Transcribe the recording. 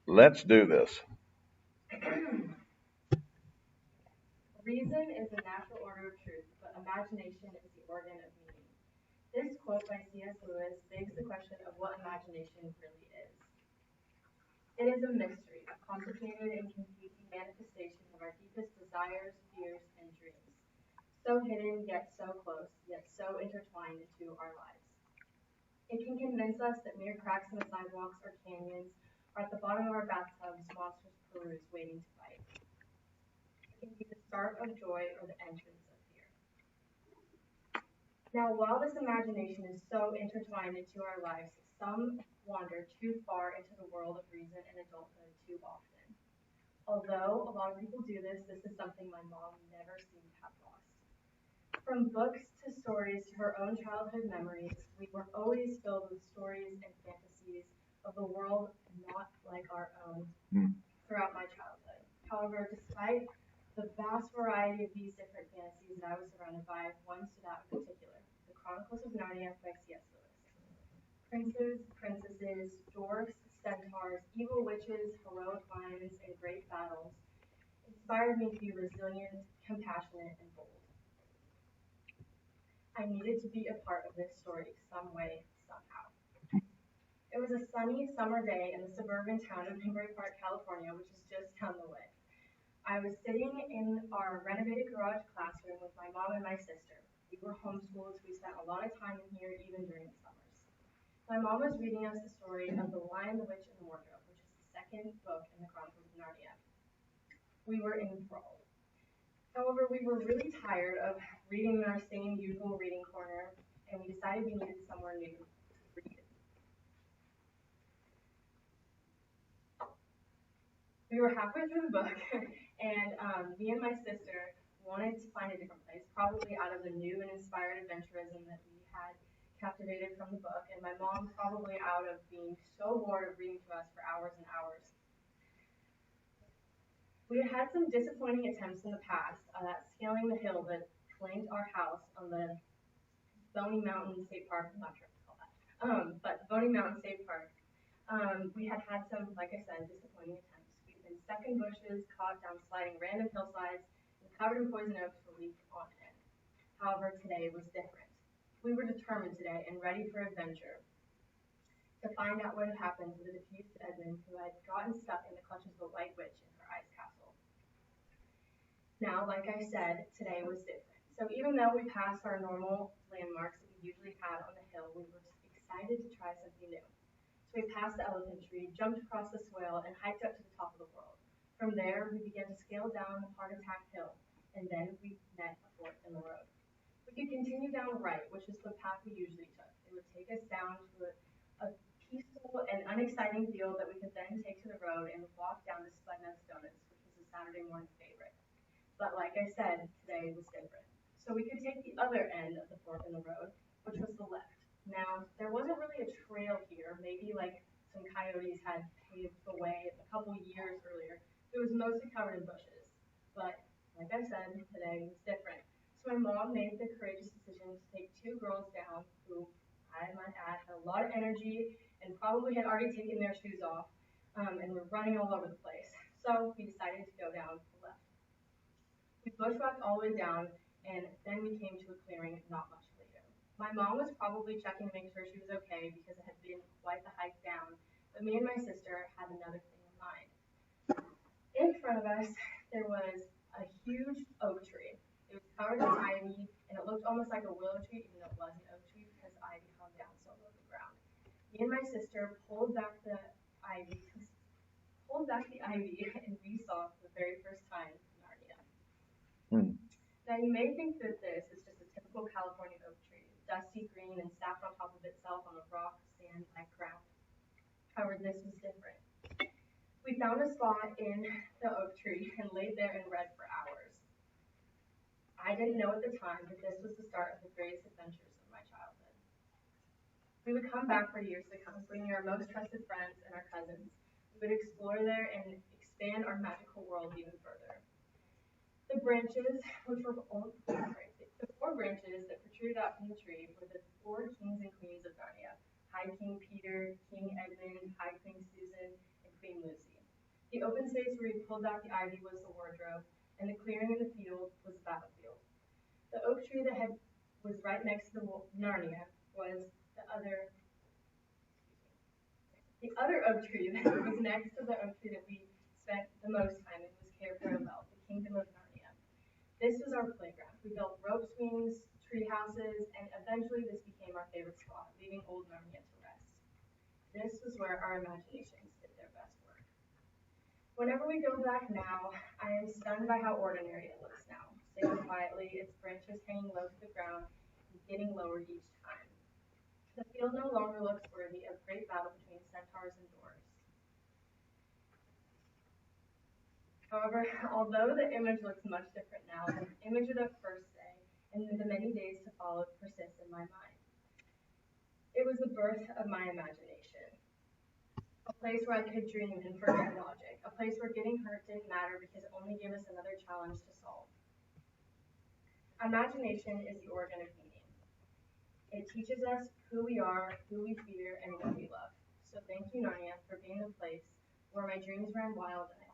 Let's do this. Reason is the natural order of truth, but imagination is the organ of meaning. This quote by C.S. Lewis begs the question of what imagination really is. It is a mystery, a complicated and confusing manifestation of our deepest desires, fears, and dreams. So hidden, yet so close, yet so intertwined into our lives. It can convince us that mere cracks in the sidewalks or canyons are at the bottom of our bathtubs, monsters peruse waiting to bite. It can be the start of joy or the entrance of fear. Now, while this imagination is so intertwined into our lives, some wander too far into the world of reason and adulthood too often. Although a lot of people do this, this is something my mom never seemed to have lost. From books to stories to her own childhood memories, we were always filled with stories and fantasies of the world not like our own throughout my childhood. However, despite the vast variety of these different fantasies that I was surrounded by, one stood out in particular: The Chronicles of Narnia by C.S. Lewis. Princes, princesses, dwarfs, centaurs, evil witches, heroic lions, and great battles inspired me to be resilient, compassionate, and bold. I needed to be a part of this story some way, somehow. It was a sunny summer day in the suburban town of Pembroke Park, California, which is just down the way. I was sitting in our renovated garage classroom with my mom and my sister. We were homeschooled, so we spent a lot of time in here even during the summers. My mom was reading us the story of The Lion, the Witch, and the Wardrobe, which is the second book in the Chronicles of Narnia. We were enthralled. However, we were really tired of reading in our same usual reading corner, and we decided we needed somewhere new to read. We were halfway through the book, and me and my sister wanted to find a different place, probably out of the new and inspired adventurism that we had captivated from the book, and my mom probably out of being so bored of reading to us for hours and hours. We had had some disappointing attempts in the past at scaling the hill that flanked our house on the Boney Mountain State Park. I'm not sure what to call that, but Boney Mountain State Park. We had had some, like I said, disappointing attempts. We've been stuck in bushes, caught down sliding random hillsides, and covered in poison oaks for weeks on end. However, today was different. We were determined today and ready for adventure to find out what had happened to the diffused Edmund who had gotten stuck in the clutches of the White Witch in her ice castle. Now, like I said, today was different. So even though we passed our normal landmarks that we usually had on the hill, we were excited to try something new. So we passed the elephant tree, jumped across the swale, and hiked up to the top of the world. From there, we began to scale down the heart-attack hill, and then we met a fork in the road. We could continue down right, which is the path we usually took. It would take us down to a peaceful and unexciting field that we could then take to the road and walk down to Spudnuts Donuts, which was a Saturday morning favorite. But like I said, today was different. So we could take the other end of the fork in the road, which was the left. Now, there wasn't really a trail here. Maybe like some coyotes had paved the way a couple years earlier. It was mostly covered in bushes. But like I said, today was different. So my mom made the courageous decision to take two girls down who, I might add, had a lot of energy and probably had already taken their shoes off and were running all over the place. So we decided to go down the left. We bushwhacked all the way down, and then we came to a clearing not much later. My mom was probably checking to make sure she was okay because it had been quite the hike down, but me and my sister had another thing in mind. In front of us, there was a huge oak tree. It was covered in ivy, and it looked almost like a willow tree, even though it was an oak tree because ivy hung down so low to the ground. Me and my sister ivy, pulled back the ivy, and we saw for the very first time Narnia. Now you may think that this is just a typical California oak tree, dusty green and stacked on top of itself on a rock, sand-like ground. However, this was different. We found a spot in the oak tree and laid there and read for hours. I didn't know at the time, but this was the start of the greatest adventures of my childhood. We would come back for years to come, bringing our most trusted friends and our cousins. We would explore there and expand our magical world even further. The branches, which were the four branches that protruded out from the tree, were the four kings and queens of Narnia: High King Peter, King Edmund, High Queen Susan, and Queen Lucy. The open space where we pulled back the ivy was the wardrobe, and the clearing in the field was the battlefield. The oak tree that was right next to Narnia was the other oak tree that was next to the oak tree that we spent the most time in was Cair Paravel, the Kingdom of Narnia. This was our playground. We built rope swings, tree houses, and eventually this became our favorite spot, leaving old Narnia to rest. This was where our imaginations did their best work. Whenever we go back now, I am stunned by how ordinary it looks now, sitting quietly, its branches hanging low to the ground and getting lower each time. The field no longer looks worthy of great battle between centaurs and dwarves. However, although the image looks much different now, the image of the first day and the many days to follow persists in my mind. It was the birth of my imagination. A place where I could dream and forget logic. A place where getting hurt didn't matter because it only gave us another challenge to solve. Imagination is the organ of meaning. It teaches us who we are, who we fear, and what we love. So thank you, Narnia, for being the place where my dreams ran wild and